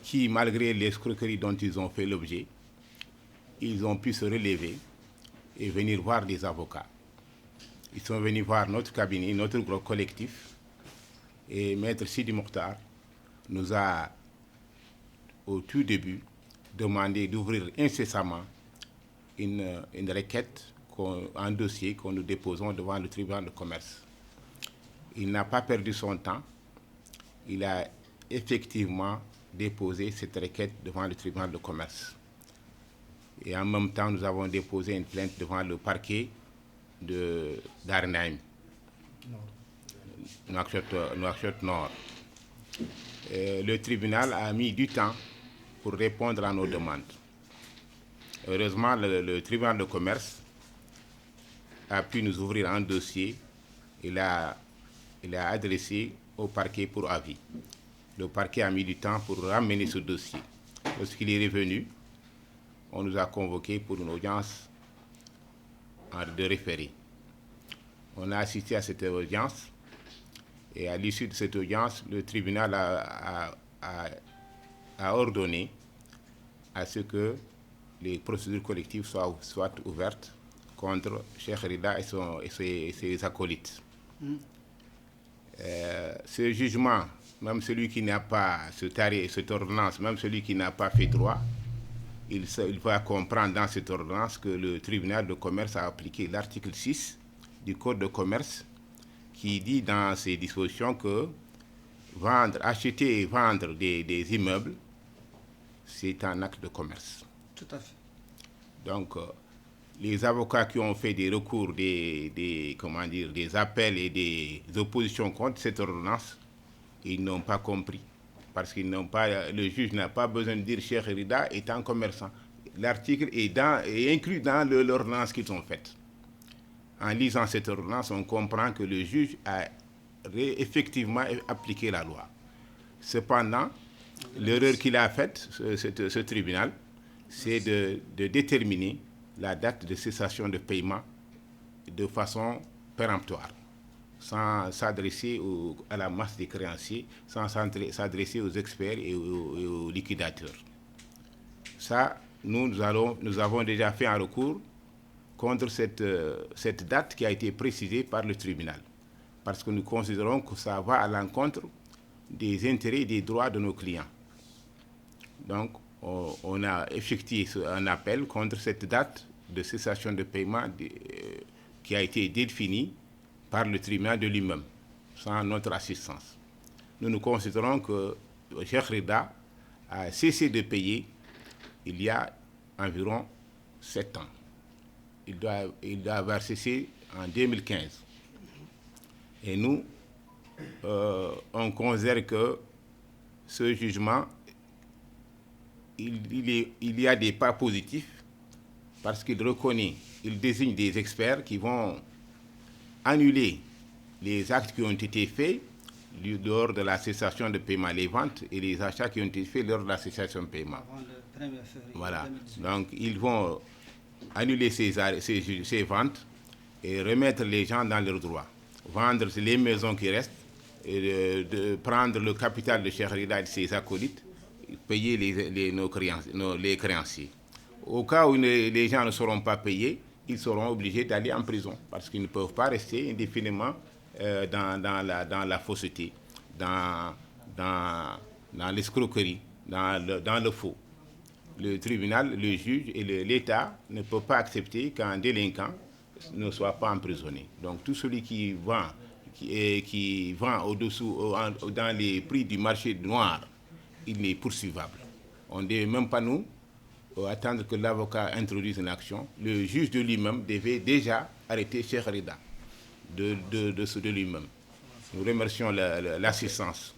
qui, malgré les escroqueries dont ils ont fait l'objet, ils ont pu se relever et venir voir des avocats. Ils sont venus voir notre cabinet, notre groupe collectif, et Maître Sidi Mokhtar nous a, au tout début, demandé d'ouvrir incessamment une requête, un dossier que nous déposons devant le tribunal de commerce. Il n'a pas perdu son temps. Il a effectivement déposé cette requête devant le tribunal de commerce. Et en même temps, nous avons déposé une plainte devant le parquet d'Arnhem, Nouakchott Nord. Le tribunal a mis du temps pour répondre à nos demandes. Heureusement, le tribunal de commerce a pu nous ouvrir un dossier. Il a adressé au parquet pour avis. Le parquet a mis du temps pour ramener ce dossier. Lorsqu'il est revenu, on nous a convoqués pour une audience de référé. On a assisté à cette audience et à l'issue de cette audience, le tribunal a ordonné à ce que les procédures collectives soient ouvertes contre Cheikh Rida et ses acolytes. Ce jugement, même celui qui n'a pas cette ordonnance, même celui qui n'a pas fait droit, il va comprendre dans cette ordonnance que le tribunal de commerce a appliqué l'article 6 du Code de commerce qui dit dans ses dispositions que acheter et vendre des immeubles, c'est un acte de commerce. Tout à fait. Donc, les avocats qui ont fait des recours, des appels et des oppositions contre cette ordonnance, ils n'ont pas compris. Parce que le juge n'a pas besoin de dire Cheikh Rida est un commerçant. L'article est inclus dans l'ordonnance qu'ils ont faite. En lisant cette ordonnance, on comprend que le juge a effectivement appliqué la loi. Cependant, l'erreur qu'il a faite, ce tribunal, c'est de déterminer la date de cessation de paiement de façon péremptoire, sans s'adresser à la masse des créanciers, sans s'adresser aux experts et aux liquidateurs. Ça, nous avons déjà fait un recours contre cette date qui a été précisée par le tribunal, parce que nous considérons que ça va à l'encontre des intérêts et des droits de nos clients. Donc, on a effectué un appel contre cette date de cessation de paiement qui a été définie par le tribunal de lui-même, sans notre assistance. Nous considérons que Cheikh Rida a cessé de payer il y a environ 7 ans. Il doit avoir cessé en 2015. Et nous, on considère que ce jugement, il y a des pas positifs parce qu'il désigne des experts qui vont annuler les actes qui ont été faits lors de la cessation de paiement, les ventes et les achats qui ont été faits lors de la cessation de paiement. Avant le 1er février. Voilà. 2018. Donc, ils vont annuler ces ventes et remettre les gens dans leurs droits. Vendre les maisons qui restent, et de prendre le capital de Cheikh Rida et de ses acolytes, payer les créanciers. Au cas où les gens ne seront pas payés, ils seront obligés d'aller en prison parce qu'ils ne peuvent pas rester indéfiniment dans la fausseté, dans l'escroquerie, dans le faux. Le tribunal, le juge et l'État ne peuvent pas accepter qu'un délinquant ne soit pas emprisonné. Donc tout celui qui vend au-dessous, dans les prix du marché noir, il est poursuivable. On ne devait même pas nous attendre que l'avocat introduise une action. Le juge de lui-même devait déjà arrêter Cheikh Rida de lui-même. Nous remercions l'assistance